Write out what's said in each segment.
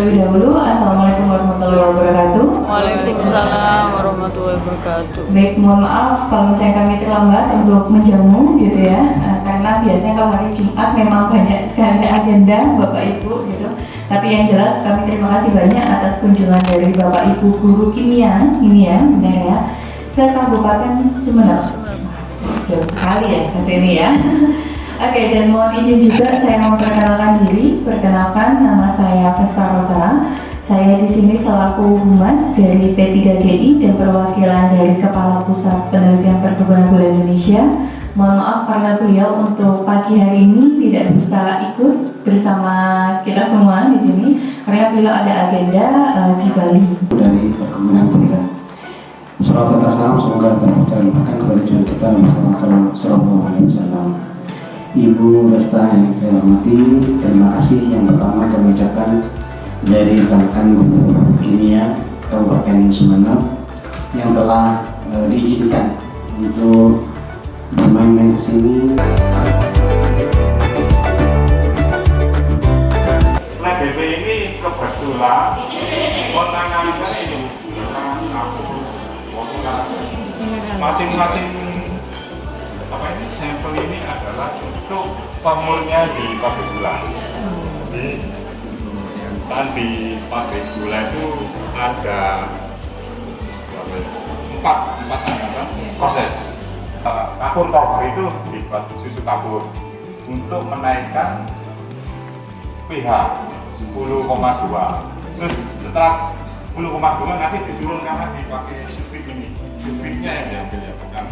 terlebih dahulu, Assalamualaikum warahmatullahi wabarakatuh. Waalaikumsalam warahmatullahi wabarakatuh. Baik, mohon maaf kalau misalnya kami terlambat untuk menjamu gitu ya, karena biasanya kalau hari Jumat memang banyak sekali agenda Bapak Ibu gitu. Tapi yang jelas kami terima kasih banyak atas kunjungan dari Bapak Ibu guru kimia ini ya, benar ya, se-Kabupaten Sumeneb. Jauh sekali ya ke sini ya. Oke, dan mohon izin juga saya memperkenalkan diri. Perkenalkan, nama saya Vesta Rosa. Saya di sini selaku humas dari P3GI dan perwakilan dari Kepala Pusat Penelitian Perkebunan Gula Indonesia. Mohon maaf karena beliau untuk pagi hari ini tidak bisa ikut bersama kita semua di sini karena beliau ada agenda di Bali. Dari perkebunan gula. Salawat serta salam semoga tercurahkan kepada Tuhan kita Muhammad Sallallahu Alaihi Wasallam. Ibu Vesta yang saya hormati, terima kasih yang pertama kami ucapkan dari rekan guru kimia Kabupaten Sumeneb yang telah diizinkan untuk bermain-main ke sini. Nah, DP ini kebetulan menangankan ini masing-masing apa ini sampel ini adalah untuk pemurnya di pabrik gula. Dan di pabrik gula itu ada empat proses. Kapur torbar itu dibuat susu kapur untuk menaikkan pH 10,2. Terus setelah 10,2 nanti diturunkan lagi pakai sulfit ini. Sulfitnya yang diambil ya, bukan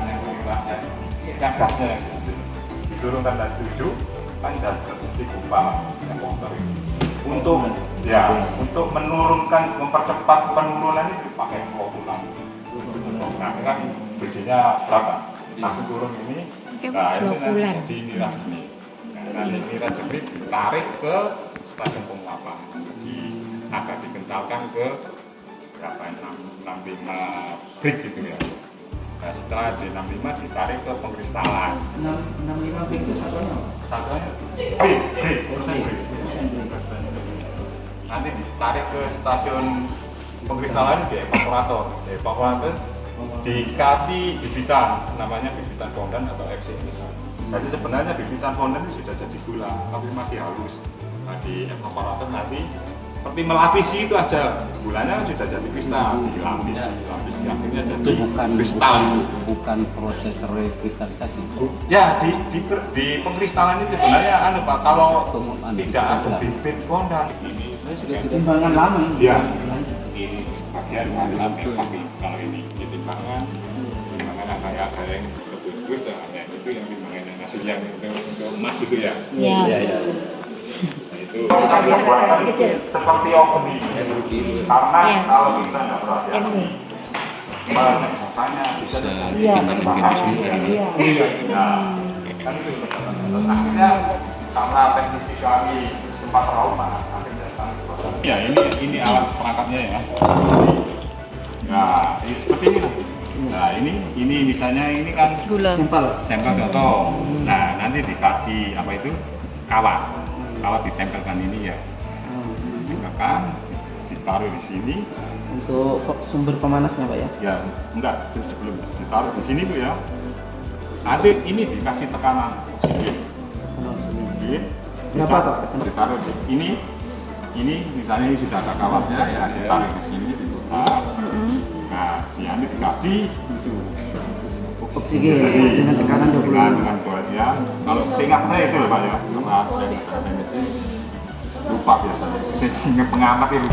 yang kulitnya, yang gasnya yang diambil. Diturunkan dari 7 kan dan terjadi gumpal yang kotor ini. Untuk menurunkan, mempercepat penurunan itu pakai flokulan. Nah, kan bijinya berapa? Nah, turun ini. Nah, ini nanti nira jernih. Nah, nira jernih ditarik ke stasiun penguapan. Agak dikentalkan ke berapa 65 brik gitu ya. Nah, setelah di 65 ditarik ke pengkristalan. 65 brik itu satunya? Satunya brik. Nanti ditarik ke stasiun pengkristalan di evaporator. Di evaporator dikasih bibitan, namanya bibitan fondan atau FCS. Jadi sebenarnya bibitan fondan itu sudah jadi gula, tapi masih halus. Nah, di evaporator nanti seperti melapisi itu aja, gulanya sudah jadi kristal, dilapis akhirnya jadi bukan proses rekristalisasi. Ya di pengkristalan itu sebenarnya Pak, kalau tidak ada bibit fondan ini sudah timbangan lama. Ya, ini bagian kalau ini timbangan kayak ada yang ketujuh, ada itu yang timbangan nasi yang untuk emas itu ya. Iya. Itu kita seperti oven ini karena kalau kita nggak berhati-hati mengerjakannya bisa mungkin di sini kan itu akhirnya karena teknisi kami sempat trauma akhirnya kami proses ya ini alat perangkapnya ya. Nah ini seperti ini lah. Nah ini misalnya ini kan sampel contoh. Nah nanti dikasih apa itu kawat ditempelkan ini ya, ditempelkan, ditaruh di sini. Untuk sumber pemanasnya Pak ya? Ya, enggak, sebelum ditaruh di sini Bu ya. Nanti ini dikasih tekanan oksigen. Berapa Pak? Ditaruh di ini misalnya ini sudah ada kawatnya ya, ditaruh di sini, diputar. Nah, ini dikasih oksigen dengan tekanan 20. Dengan ya. Kalau seingat saya itu loh Pak ya, karena saya lupa biasanya. Saya ingat pengamat itu.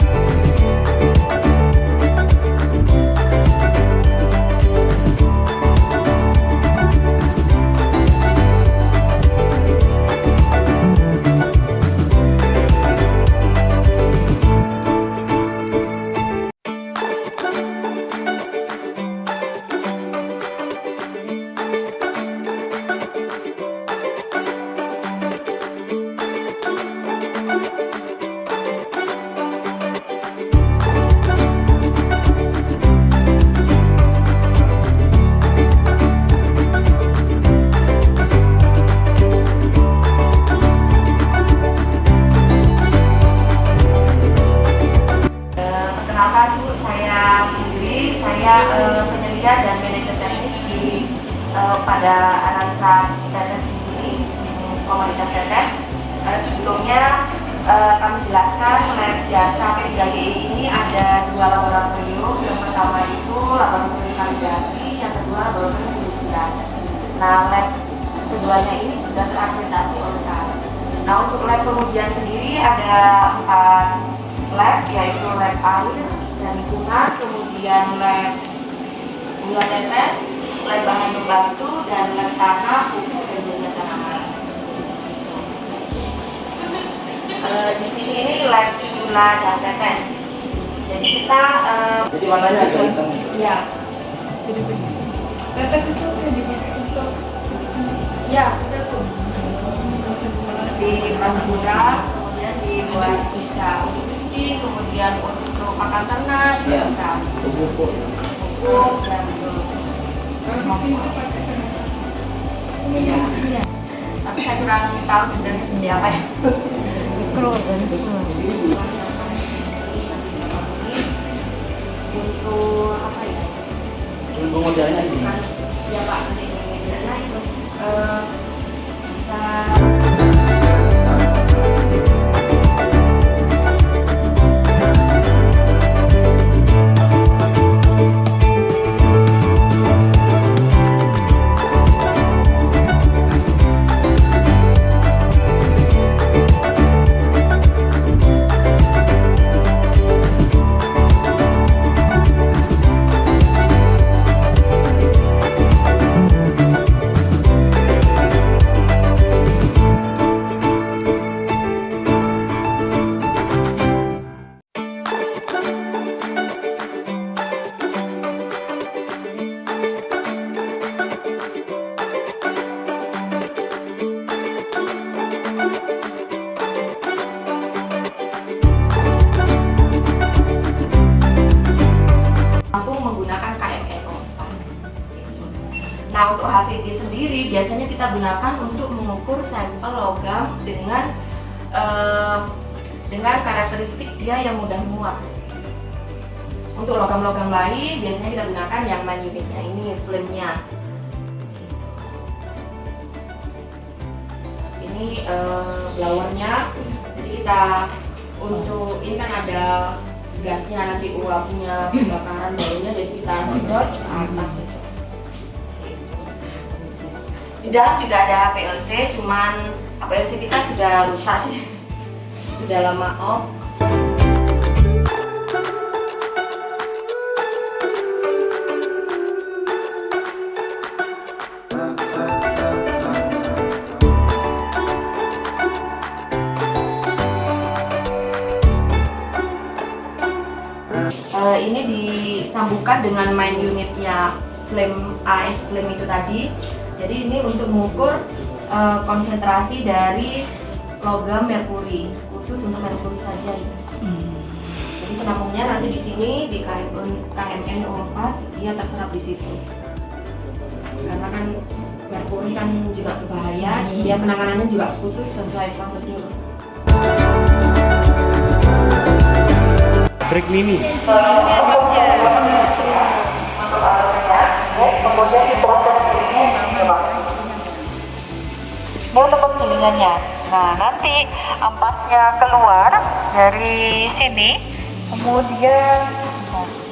pada analisa tetes di sini, komoditas tetes. Sebelumnya kami jelaskan lab jasa P3GI ini ada 2 laboratorium. Yang pertama itu laboratorium validasi, yang kedua laboratorium pengujian. Nah, lab keduanya ini sudah terakreditasi oleh kami. Nah, untuk lab pengujian sendiri ada 4 lab, yaitu lab air dan lingkungan, kemudian lab gula tetes, lab bahan pembantu, dan lab tanah, pupuk, dan jaringan tanaman. Di sini ini lab gula dan tetes. Jadi kita Jadi warnanya agak hitam. ya, Tetes itu yang dipakai untuk ya betul tuh. Di Pramugura, kemudian dibuat bisa untuk cuci, kemudian untuk makan ternak, juga Ya. bisa Pupuk. pupuk dan iya. Tapi saya kurang tahu jenisnya seperti apa ya. Untuk apa ya? Untuk modelnya ini. Ya Pak, terus bisa. Menggunakan KMN 4. Nah, untuk HVG sendiri biasanya kita gunakan untuk mengukur sampel logam dengan karakteristik dia yang mudah muat. Untuk logam-logam lain biasanya kita gunakan yang main unitnya ini, flame-nya. Ini blowernya. Jadi kita untuk ini kan ada gasnya, nanti uapnya kebakaran baunya, jadi kita sedot ke atas itu. Di dalam juga ada HPLC, cuman HPLC kita sudah rusak sih, sudah lama off. Ini disambungkan dengan main unitnya flame AS flame itu tadi. Jadi ini untuk mengukur konsentrasi dari logam merkuri, khusus untuk merkuri saja ini. Jadi penampungnya nanti di sini di KMN 4 dia terserap di situ. Karena kan merkuri kan juga berbahaya, dia penanganannya juga khusus sesuai prosedur. Break mini. Kemudian diproses ini untuk penggilingannya. Nah, nanti ampasnya keluar dari sini, kemudian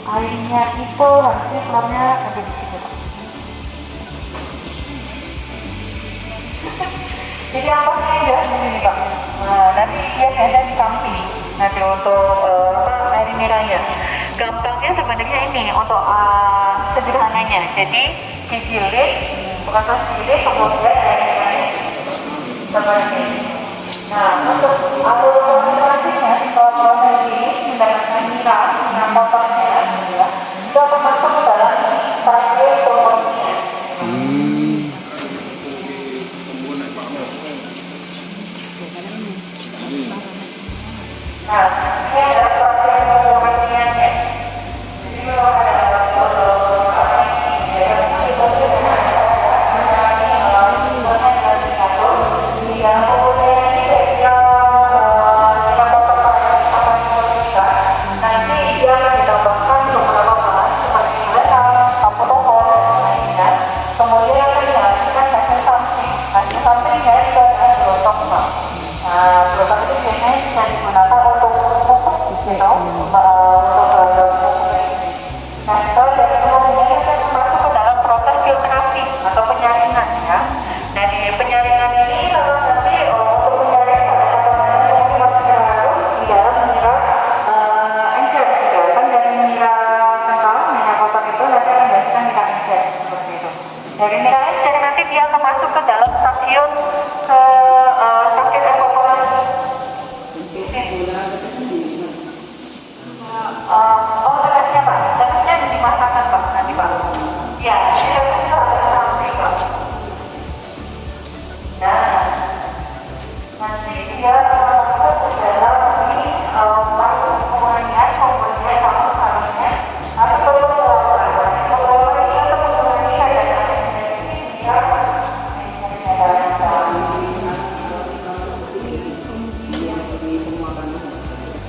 airnya itu harusnya keluarnya ada di sini. Jadi ampasnya ya di sini Pak. Nah, nanti dia ada di samping. Nanti untuk air mineralnya. Gampangnya sebenarnya ini untuk sederhananya. Jadi dijilid, proses jilid kemudian seperti ini. Nah, untuk alur konsentrasinya kalau ini mendapatkan mineral, nah motornya ya, itu akan masuk ke dalam paralel komponennya. Nah, ini adalah paralel komponennya. Jadi kalau ada yang Gelombang itu biasanya bisa digunakan untuk pupuk gitu, untuk nah, dari kemudian kita masuk ke dalam proses filtrasi atau penyaringan ya. Dari penyaringan ini lalu nanti untuk penyaringan ada komponen yang masih larut di dalam mineral encer gitu. Kan dari mineral kental, mineral kotor itu nanti akan dihasilkan mineral encer seperti itu. Dari mineral encer nanti dia akan masuk ke dalam stasiun stasiun evaporasi. Oh, tetesnya Pak, tetesnya dimasakkan Pak nanti Pak. Ya, tetesnya ada sampai Pak. Nah, nanti dia masuk ke dalam ini waktu pemurnian, kemudian waktu harusnya atau perlu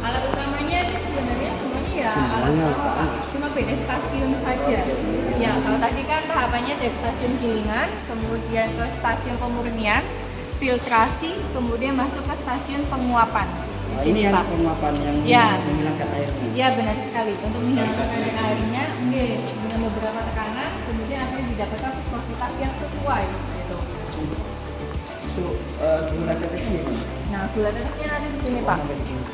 Alat utamanya itu sebenarnya semuanya ya alat utama Pak, cuma beda stasiun saja. Ya, kalau tadi kan tahapannya dari stasiun gilingan, kemudian ke stasiun pemurnian, filtrasi, kemudian masuk ke stasiun penguapan. Nah, ini yang penguapan yang Ya. menghilangkan airnya. Ya, benar sekali. Untuk menghilangkan airnya, dengan beberapa tekanan, kemudian akan didapatkan viscositas yang sesuai gitu. Itu gula tetesnya di mana? Nah, gula tetesnya ada di sini Pak. Sampai di sini.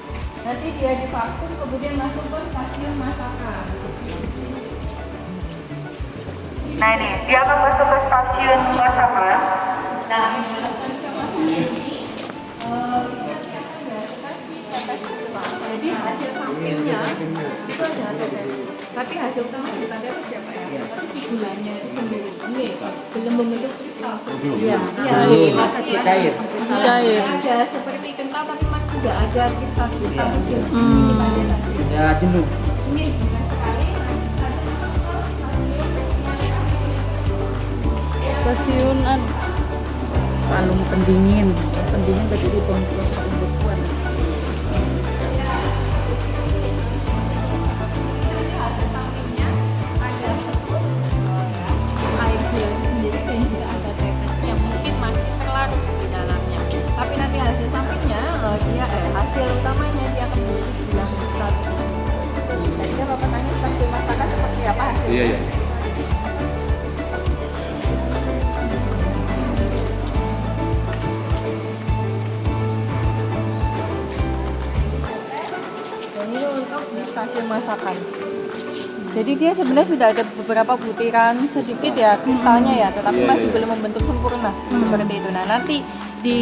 Nanti dia divakum, kemudian masuk ke stasiun masakan. Nah ini, dia akan masuk ke stasiun masakan. Nah, di dalam stasiun masakan ini, jadi hasil sampingnya itu ada tetes. Tapi hasil utama bukan tetes ya Pak ya, tapi si gulanya itu sendiri. Ini belum membentuk kristal. Iya, Masih cair. Cair. Ada seperti kental tapi masih tidak ada kristal-kristal kecil. Ya jenuh. Ini bukan sekali. Stasiunan palung pendingin berarti di proses pembekuan. Hasil sampingnya ada seput, air gula sendiri dan juga ada tetes yang mungkin masih terlarut di dalamnya. Tapi nanti hasil sampingnya hasil utamanya dia akan menjadi gula kristal. Tadi kan Bapak tanya stasiun masakan seperti apa hasilnya? Iya, iya. Dan ini untuk di stasiun masakan. Jadi dia sebenarnya sudah ada beberapa butiran sedikit ya kristalnya ya, tetapi Iya, masih iya. belum membentuk sempurna seperti itu. Nah nanti di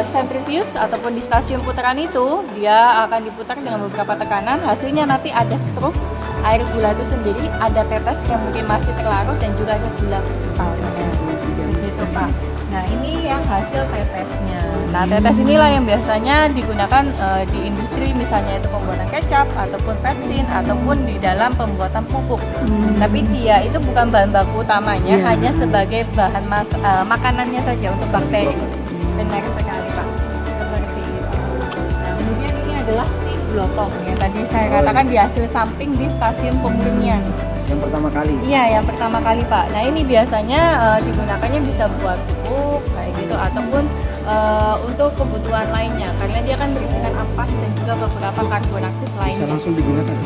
centrifuge ataupun di stasiun putaran itu dia akan diputar dengan beberapa tekanan. Hasilnya nanti ada struk air gula itu sendiri, ada tetes yang mungkin masih terlarut dan juga ada gula kristalnya. Begitu Pak. Nah ini yang hasil tetesnya. Nah tetes inilah yang biasanya digunakan di industri, misalnya itu pembuatan kecap ataupun pepsin ataupun di dalam pembuatan pupuk. Tapi dia itu bukan bahan baku utamanya, hanya sebagai bahan makanannya saja untuk bakteri. Benar sekali Pak. Seperti itu. Nah kemudian ini adalah si glotong yang tadi saya katakan di hasil samping di stasiun pemurnian. Yang pertama kali. Iya, yang pertama kali Pak. Nah ini biasanya digunakannya bisa buat pupuk kayak gitu ataupun untuk kebutuhan lainnya karena dia kan berisikan ampas dan juga beberapa karbon aktif Bisa lainnya. langsung digunakan.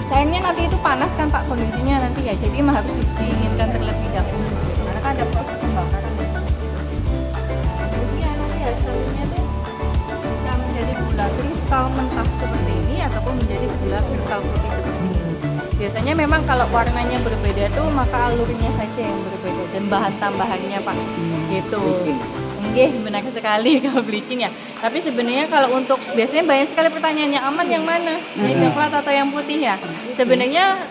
Sayangnya nanti itu panas kan Pak kondisinya nanti ya, jadi harus didinginkan terlebih dahulu karena kan ada proses pembakaran. Kemudian nanti hasilnya tuh bisa menjadi gula kristal mentah seperti ini ataupun menjadi gula kristal putih seperti ini. Biasanya memang kalau warnanya berbeda tuh maka alurnya saja yang berbeda dan bahan tambahannya Pak gitu. Nggih, benar sekali kalau bleaching ya. Tapi sebenarnya kalau untuk biasanya banyak sekali pertanyaannya aman yang mana? Yang coklat atau yang putih ya? Sebenarnya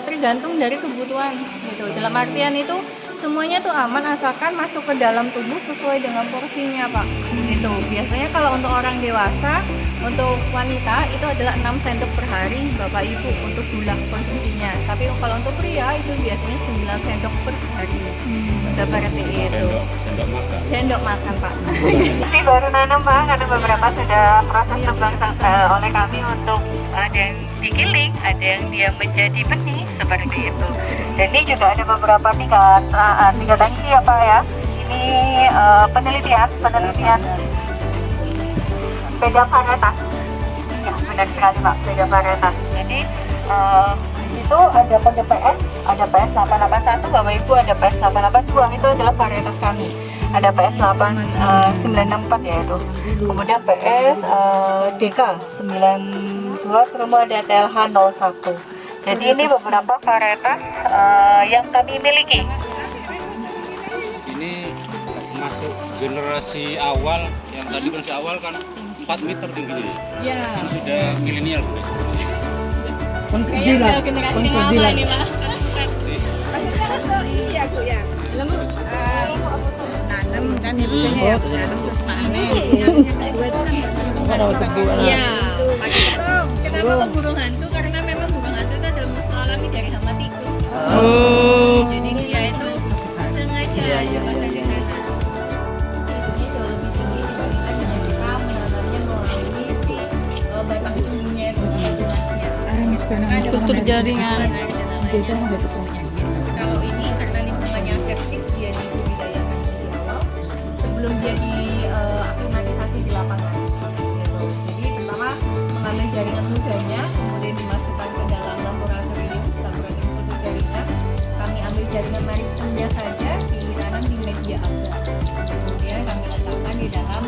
tergantung dari kebutuhan gitu. Dalam artian itu semuanya tuh aman asalkan masuk ke dalam tubuh sesuai dengan porsinya Pak. Gitu. Biasanya kalau untuk orang dewasa, untuk wanita itu adalah 6 sendok per hari Bapak Ibu untuk gula konsumsinya. Tapi kalau untuk pria itu biasanya 9 sendok per hari. Seperti itu. Sendok makan Pak. Ini baru nanam Pak, ada beberapa sudah proses tebang oleh kami untuk ada yang digiling, ada yang dia menjadi benih seperti itu. Dan ini juga ada beberapa tingkatan ini ya Pak ya. ini penelitian beda varietas. Ya, benar sekali Pak, beda varietas. Jadi di situ ada kode PS, ada PS 881, Bapak Ibu, ada PS 882, itu adalah varietas kami. Ada PS 964 ya itu. Kemudian PS DK 92, kemudian ada TLH 01. Jadi ini beberapa varietas yang kami miliki. Ini masuk generasi awal, yang tadi generasi awal kan 4 meter tingginya. Ya. Ini sudah milenial. Kayak generasi lama ini lah. Iya, Bu ya. Nanam kan ibunya ya, nanam terus panen. Iya. Kenapa burung hantu? Karena memang burung hantu itu adalah musuh alami dari hama tikus. Jadi dia itu sengaja dipasang di sana. Hidupnya jauh lebih tinggi dibandingkan dengan kita menanamnya melalui si batang sumbunya itu tunasnya. Struktur jaringan. Kalau ini karena lingkungannya aseptik, dia dibudidayakan di awal sebelum dia diaklimatisasi di lapangan. Gitu. Jadi pertama mengambil jaringan mudanya, kemudian dimasukkan ke dalam laboratorium foto jaringan. Kami ambil jaringan meristemnya saja, ditanam di media agar. Kemudian kami letakkan di dalam